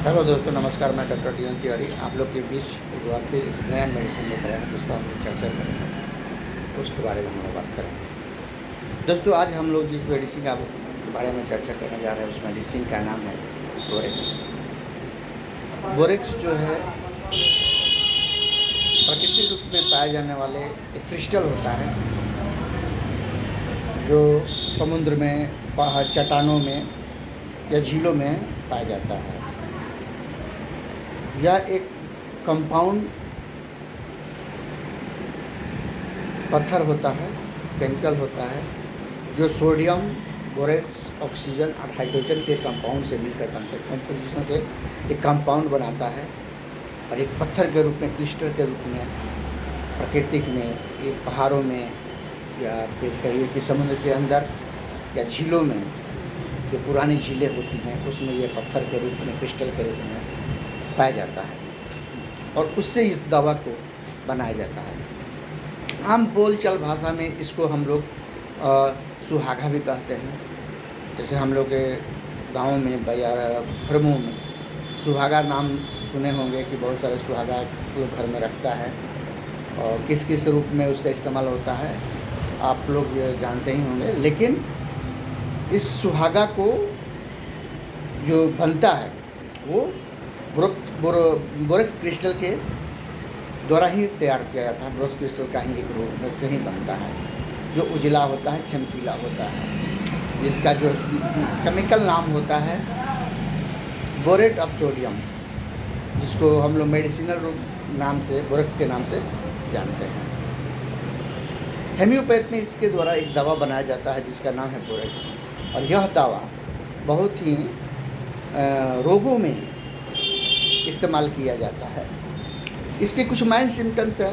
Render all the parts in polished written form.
Hello दोस्तों, नमस्कार। मैं डॉक्टर डी एन तिवारी आप लोग के बीच एक बार फिर एक नया मेडिसिन लेकर आया हूँ जिस पर हम लोग चर्चा करेंगे, उसके बारे में हम लोग बात करेंगे। दोस्तों, आज हम लोग जिस मेडिसिन के बारे में चर्चा करने जा रहे हैं उस मेडिसिन का नाम है बोरेक्स। बोरेक्स जो है प्राकृतिक रूप में पाए जाने वाले एक क्रिस्टल होता है जो समुद्र में, पहाड़, चट्टानों में या झीलों में पाया जाता है। यह एक कंपाउंड पत्थर होता है, केमिकल होता है, जो सोडियम, बोरेक्स, ऑक्सीजन और हाइड्रोजन के कंपाउंड से मिलकर बनते हैं। कंपोजिशन से एक कंपाउंड बनाता है और एक पत्थर के रूप में, क्लिस्टर के रूप में प्राकृतिक में, एक पहाड़ों में या फिर कहिए कि समुद्र के अंदर या झीलों में, जो पुरानी झीलें होती हैं उसमें ये पत्थर के रूप में, क्रिस्टल के रूप में पाया जाता है और उससे इस दवा को बनाया जाता है। आम बोलचाल भाषा में इसको हम लोग सुहागा भी कहते हैं। जैसे हम लोग के गाँव में, बाजार, फर्मों में सुहागा नाम सुने होंगे कि बहुत सारे सुहागा लोग घर में रखता है और किस किस रूप में उसका इस्तेमाल होता है आप लोग जानते ही होंगे। लेकिन इस सुहागा को जो बनता है वो बोरेक्स क्रिस्टल के द्वारा ही तैयार किया जाता है। बोरेक्स क्रिस्टल का ही एक रूप में से ही बनता है जो उजला होता है, चमकीला होता है। इसका जो केमिकल नाम होता है बोरेट ऑफ सोडियम, जिसको हम लोग मेडिसिनल रूप नाम से, बोरेक्स के नाम से जानते हैं। हेम्योपैथ में इसके द्वारा एक दवा बनाया जाता है जिसका नाम है बोरेक्स, और यह दवा बहुत ही रोगों में इस्तेमाल किया जाता है। इसके कुछ मेन सिम्टम्स है।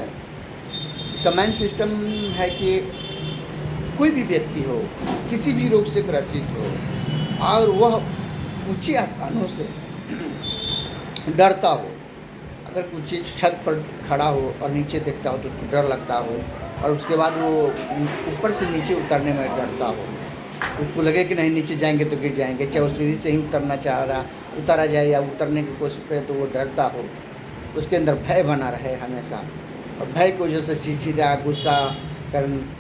इसका मेन सिस्टम है कि कोई भी व्यक्ति हो, किसी भी रोग से ग्रसित हो और वह ऊंचे स्थानों से डरता हो, अगर ऊंची छत पर खड़ा हो और नीचे देखता हो तो उसको डर लगता हो और उसके बाद वो ऊपर से नीचे उतरने में डरता हो, उसको लगे कि नहीं नीचे जाएंगे तो गिर जाएंगे, चाहे वो सीढ़ी से ही उतरना चाह रहा, उतारा जाए या उतरने की कोशिश करे तो वो डरता हो, उसके अंदर भय बना रहे हमेशा, और भय की वजह से चिड़चिड़ा, गुस्सा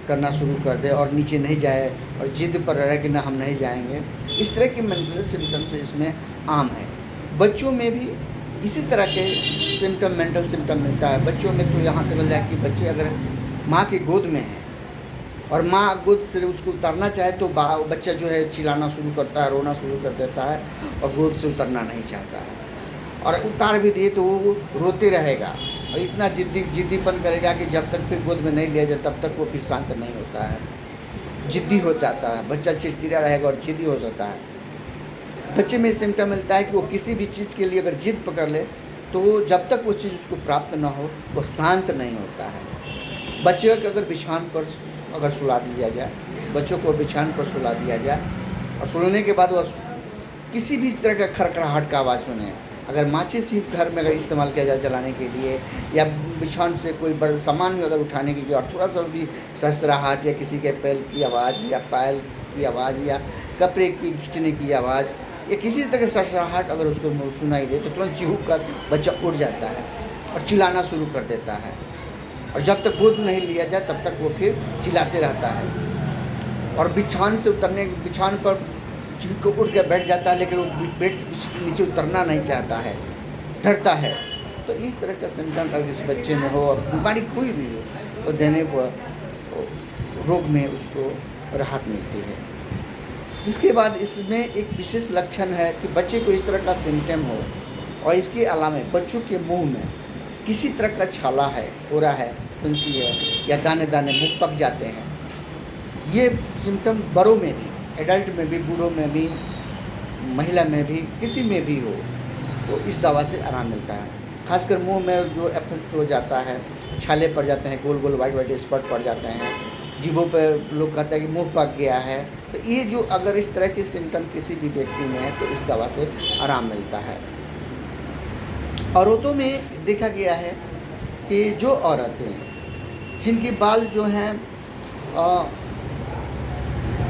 करना शुरू कर दे और नीचे नहीं जाए और जिद पर रहे कि ना हम नहीं जाएंगे। इस तरह के मेंटल सिम्टम्स इसमें आम है। बच्चों में भी इसी तरह के सिम्टम, मेंटल सिम्टम मिलता है। बच्चों में तो यहाँ तक जाए कि बच्चे अगर माँ की गोद में हैं और माँ गोद से उसको उतरना चाहे तो बच्चा जो है चिल्लाना शुरू करता है, रोना शुरू कर देता है और गोद से उतरना नहीं चाहता है, और उतार भी दिए तो वो रोते रहेगा और इतना जिद्दीपन करेगा कि जब तक फिर गोद में नहीं लिया जाए तब तक वो फिर शांत नहीं होता है, जिद्दी हो जाता है। बच्चा चिड़चिड़ा रहेगा और जिद्दी हो जाता है। बच्चे में सिम्टम मिलता है कि वो किसी भी चीज़ के लिए अगर जिद पकड़ ले तो जब तक वो चीज़ उसको प्राप्त ना हो वो शांत नहीं होता है। बच्चे को अगर बिछान पर अगर सुला दिया जाए, बच्चों को बिछान पर सुला दिया जाए और सुलाने के बाद वह किसी भी तरह का खड़खड़ाहट का आवाज़ सुने, अगर माचिस ही घर में अगर इस्तेमाल किया जाए जलाने के लिए या बिछान से कोई बड़ा सामान भी अगर उठाने के लिए और थोड़ा सा भी सरसराहट या किसी के पैर की आवाज़ या पायल की आवाज़ या कपड़े की खींचने की आवाज़ या किसी तरह की सरसराहट अगर उसको सुनाई दे तो तुरंत चिहुक कर बच्चा उठ जाता है और चिल्लाना शुरू कर देता है, और जब तक गोद नहीं लिया जाए तब तक वो फिर चिल्लाते रहता है। और बिछान से उतरने, बिछान पर चिल्क उठ कर बैठ जाता है लेकिन वो बेड से नीचे उतरना नहीं चाहता है, डरता है। तो इस तरह का सिम्टम अगर इस बच्चे में हो और बीमारी कोई भी हो तो देने पर रोग में उसको राहत मिलती है। इसके बाद इसमें एक विशेष लक्षण है कि बच्चे को इस तरह का सिम्टम हो और इसके अलावा बच्चों के मुंह में किसी तरह का छाला है, फोड़ा है, फुंसी है या दाने दाने मुँह पक जाते हैं। ये सिम्टम बड़ों में भी, एडल्ट में भी, बूढ़ों में भी, महिला में भी, किसी में भी हो तो इस दवा से आराम मिलता है। खासकर मुंह में जो एफल्स हो जाता है, छाले पड़ जाते हैं, गोल गोल वाइट वाइट स्पॉट पड़ जाते हैं, जीभों पे लोग कहते हैं कि मुंह पक गया है, तो ये जो अगर इस तरह के सिम्टम किसी भी व्यक्ति में है तो इस दवा से आराम मिलता है। औरतों में देखा गया है कि जो औरतें जिनके बाल जो हैं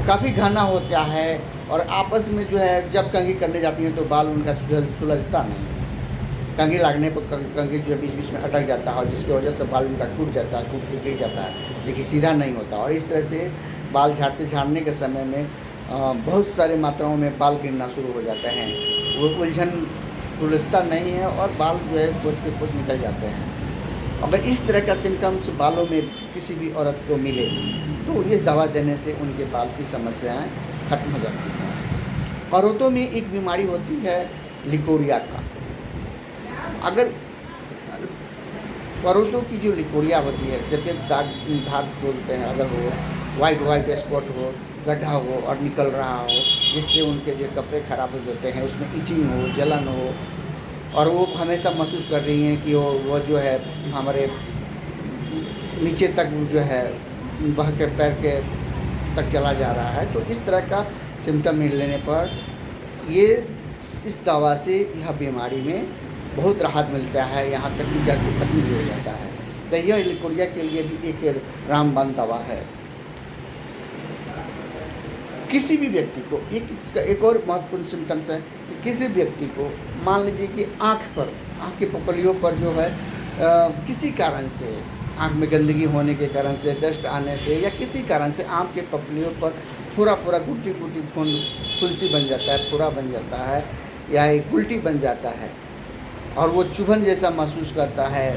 काफ़ी घना होता है और आपस में जो है जब कंघी करने जाती हैं तो बाल उनका सुलझता नहीं है। कंघी लगने पर कंघी जो है बीच बीच में अटक जाता है और जिसकी वजह से बाल उनका टूट जाता है, टूट के गिर जाता है, लेकिन सीधा नहीं होता। और इस तरह से बाल झाड़ने के समय में बहुत सारे मात्राओं में बाल गिरना शुरू हो जाते हैं। वो उलझन सुलझता नहीं है और बाल जो है कुछ के कुछ निकल जाते हैं। अगर इस तरह का सिम्टम्स बालों में किसी भी औरत को मिले तो ये दवा देने से उनके बाल की समस्याएं खत्म हो जाती हैं। औरतों में एक बीमारी होती है लिकोरिया का। अगर औरतों की जो लिकोरिया होती है, सफ़ेद दाग बोलते हैं, अगर वो वाइट स्पॉट हो, गड्ढा हो और निकल रहा हो, जिससे उनके जो कपड़े ख़राब हो जाते हैं, उसमें इचिंग हो, जलन हो, और वो हमेशा महसूस कर रही हैं कि वो जो है हमारे नीचे तक जो है बह के पैर के तक चला जा रहा है, तो इस तरह का सिम्टम मिल लेने पर ये इस दवा से यह बीमारी में बहुत राहत मिलता है, यहाँ तक कि जड़ से खत्म भी हो जाता है। तो यह लिकोरिया के लिए भी एक रामबाण दवा है। किसी भी व्यक्ति को इसका एक और महत्वपूर्ण सिम्टम्स है कि किसी व्यक्ति को मान लीजिए कि आँख के पपलियों पर जो है किसी कारण से, आँख में गंदगी होने के कारण से, डस्ट आने से, या किसी कारण से आँख के पपलियों पर पूरा गुटी फुंसी बन जाता है, पूरा बन जाता है, या एक उल्टी बन जाता है और वो चुभन जैसा महसूस करता है,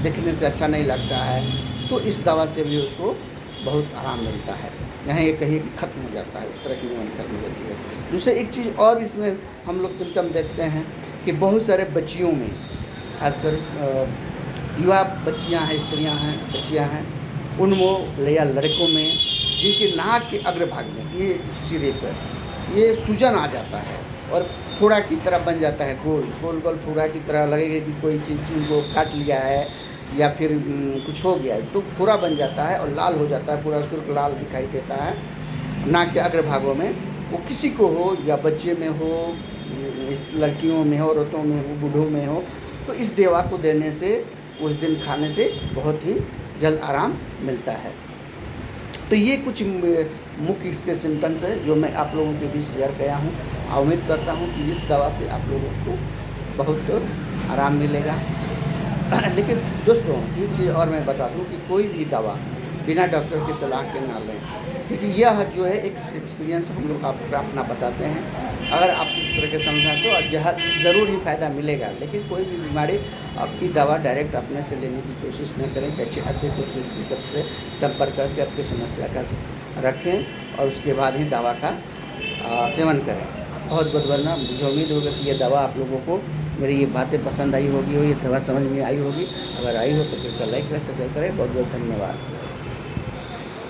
देखने से अच्छा नहीं लगता है, तो इस दवा से भी उसको बहुत आराम मिलता है। यहाँ ये कहिए कि ख़त्म हो जाता है, उस तरह की बीमारी खत्म हो जाती है। दूसरे एक चीज़ और इसमें हम लोग सिम्टम देखते हैं कि बहुत सारे बच्चियों में, खासकर युवा बच्चियाँ हैं, स्त्रियाँ हैं, बच्चियाँ हैं, उनमें या लड़कों में जिनके नाक के अग्रभाग में, ये सिरे पर ये सूजन आ जाता है और फोड़ा की तरह बन जाता है, गोल फोड़ा की तरह लगेगा कि कोई चीज़ उनको काट लिया है या फिर कुछ हो गया है, तो फोड़ा बन जाता है और लाल हो जाता है, पूरा सुर्ख लाल दिखाई देता है नाक के अग्रभागों में। वो किसी को हो, या बच्चे में हो, लड़कियों में हो, औरतों में हो, बूढ़ों में हो, तो इस दवा को देने से, उस दिन खाने से बहुत ही जल्द आराम मिलता है। तो ये कुछ मुख्य इसके सिम्टम्स है जो मैं आप लोगों के बीच शेयर किया हूँ। उम्मीद करता हूँ कि इस दवा से आप लोगों को बहुत आराम मिलेगा। लेकिन दोस्तों एक चीज़ और मैं बता दूं कि कोई भी दवा बिना डॉक्टर की सलाह के ना लें, क्योंकि यह जो है एक एक्सपीरियंस हम लोग आपको अपना बताते हैं। अगर आप इस तरह के समझें तो ज़रूर ही फ़ायदा मिलेगा, लेकिन कोई भी बीमारी आपकी दवा डायरेक्ट अपने से लेने की कोशिश न करें। अच्छे डॉक्टर से संपर्क करके अपनी समस्या का रखें और उसके बाद ही दवा का सेवन करें। बहुत वरना मुझे उम्मीद होगा कि ये दवा आप लोगों को, मेरी ये बातें पसंद आई होगी और ये दवा समझ में आई होगी। अगर आई हो तो फिर लाइक कर शेयर करें। बहुत बहुत धन्यवाद।